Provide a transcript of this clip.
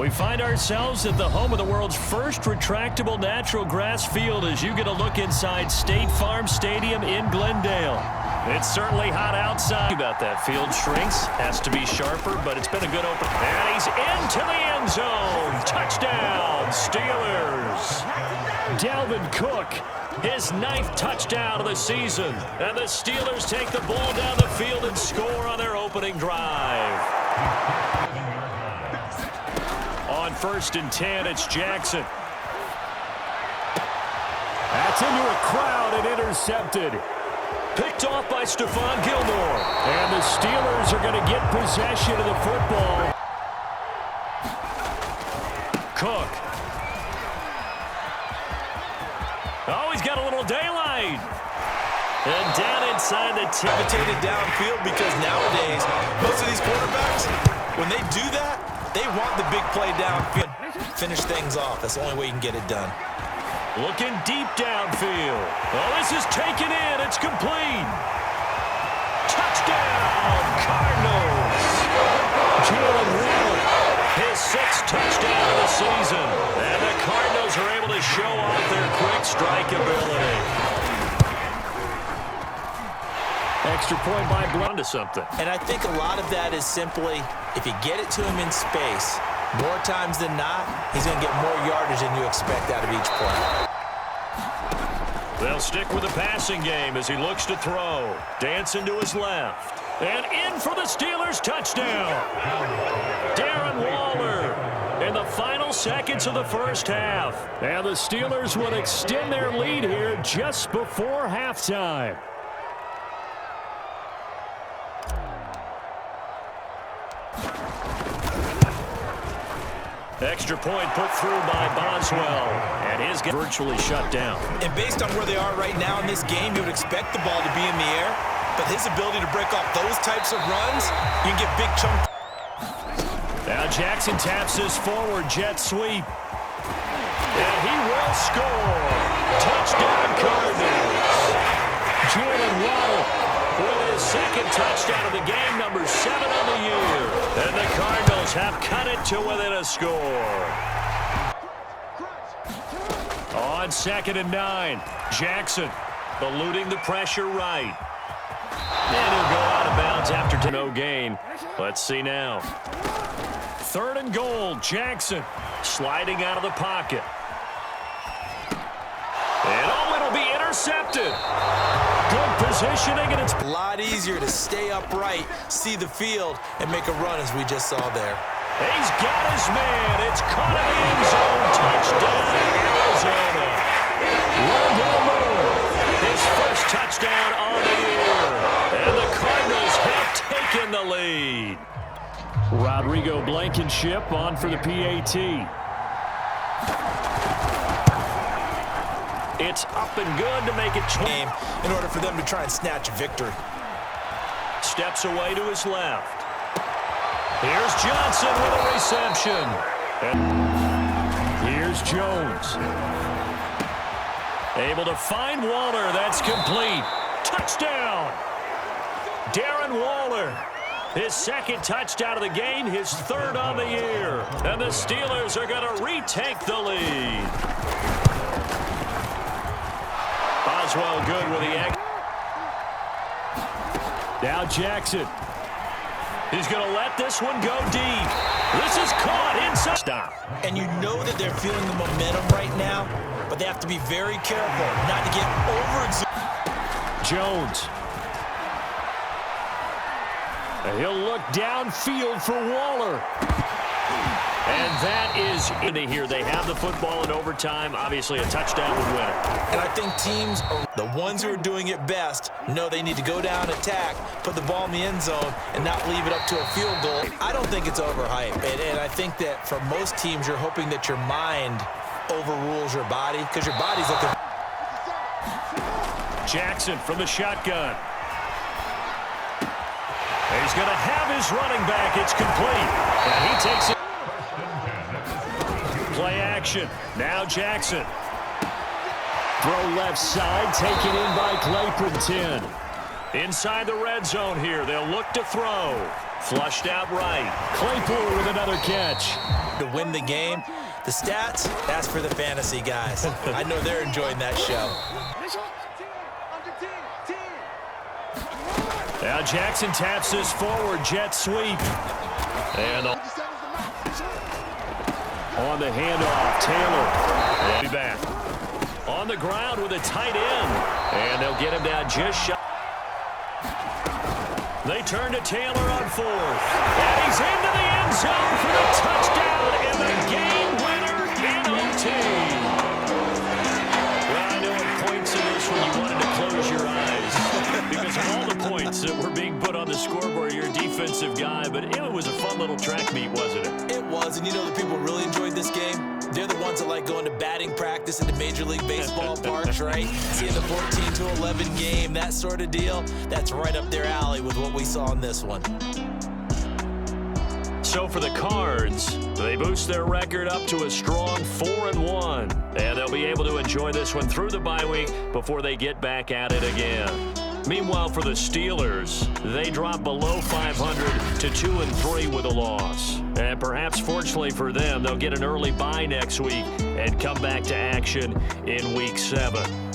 We find ourselves at the home of the world's first retractable natural grass field as you get a look inside State Farm Stadium in Glendale. It's certainly hot outside. About that field shrinks, has to be sharper, but it's been a good open. And he's into the end zone. Touchdown, Steelers. Dalvin Cook, his 9th touchdown of the season. And the Steelers take the ball down the field and score on their opening drive. On 1st and 10, it's Jackson. That's into a crowd and intercepted. Picked off by Stephon Gilmore. And the Steelers are going to get possession of the football. Cook. Oh, he's got a little daylight. And down inside the gravitated downfield because nowadays, most of these quarterbacks, when they do that, they want the big play downfield. Finish things off. That's the only way you can get it done. Looking deep downfield. Oh, this is taken in. It's complete. Touchdown, Cardinals. Jalen Waddle, his 6th touchdown of the season. And the Cardinals are able to show off their quick strike ability. Extra point by Blunt to something. And I think a lot of that is simply, if you get it to him in space, more times than not, he's going to get more yardage than you expect out of each play. They'll stick with the passing game as he looks to throw. Dancing to his left. And in for the Steelers touchdown. Darren Waller in the final seconds of the first half. And the Steelers will extend their lead here just before halftime. Extra point put through by Boswell. And his game virtually shut down. And based on where they are right now in this game, you would expect the ball to be in the air. But his ability to break off those types of runs, you can get big chunks. Now Jackson taps his forward jet sweep. And he will score. Touchdown Cardinals. Jalen Waddle with his 2nd touchdown of the game, number 7 on the year. And the Cardinals have cut it to within a score. On 2nd and 9, Jackson eluding the pressure right. And he'll go out of bounds after no gain. Let's see now. 3rd and goal, Jackson sliding out of the pocket. And oh, it'll be intercepted. Good positioning, and it's a lot easier to stay upright, see the field, and make a run as we just saw there. He's got his man. It's caught in the end zone. Touchdown, Arizona. Rondell Moore, his 1st touchdown on the year. And the Cardinals have taken the lead. Rodrigo Blankenship on for the PAT. It's up and good to make it game in order for them to try and snatch a victory. Steps away to his left. Here's Johnson with a reception. And here's Jones. Able to find Waller. That's complete. Touchdown. Darren Waller. His 2nd touchdown of the game, his 3rd on the year. And the Steelers are going to retake the lead. Boswell good with the egg. Now Jackson. He's going to let this one go deep. This is caught inside. Stop. And you know that they're feeling the momentum right now, but they have to be very careful not to get overexerted. Jones. And he'll look downfield for Waller. And that is into here. They have the football in overtime. Obviously, a touchdown would win it. And I think teams, the ones who are doing it best, know they need to go down, attack, put the ball in the end zone, and not leave it up to a field goal. I don't think it's overhyped. And I think that for most teams, you're hoping that your mind overrules your body because your body's looking. Jackson from the shotgun. He's going to have his running back. It's complete. And he takes it. Play action. Now Jackson. Throw left side. Taken in by Clayton. Inside the red zone here. They'll look to throw. Flushed out right. Claypool with another catch. To win the game, the stats, that's for the fantasy guys. I know they're enjoying that show. Now Jackson taps this forward, jet sweep. And on the handoff, Taylor. He'll be back. On the ground with a tight end. And they'll get him down just shy. They turn to Taylor on fourth. And he's into the end zone for the touchdown and the game winner in OT. Well, I know at points in this when you wanted to close your eyes because of all the points that were being put on the scoreboard. You're a defensive guy, but it was a fun little track meet, wasn't it? It was, and you know the people who really enjoyed this game? They're the ones that like going to batting practice at the Major League Baseball parks, right? Seeing the 14-11 game, that sort of deal, that's right up their alley with what we saw in this one. So for the Cards, they boost their record up to a strong 4-1. And they'll be able to enjoy this one through the bye week before they get back at it again. Meanwhile, for the Steelers, they drop below 500 to 2-3 with a loss. And perhaps fortunately for them, they'll get an early bye next week and come back to action in Week 7.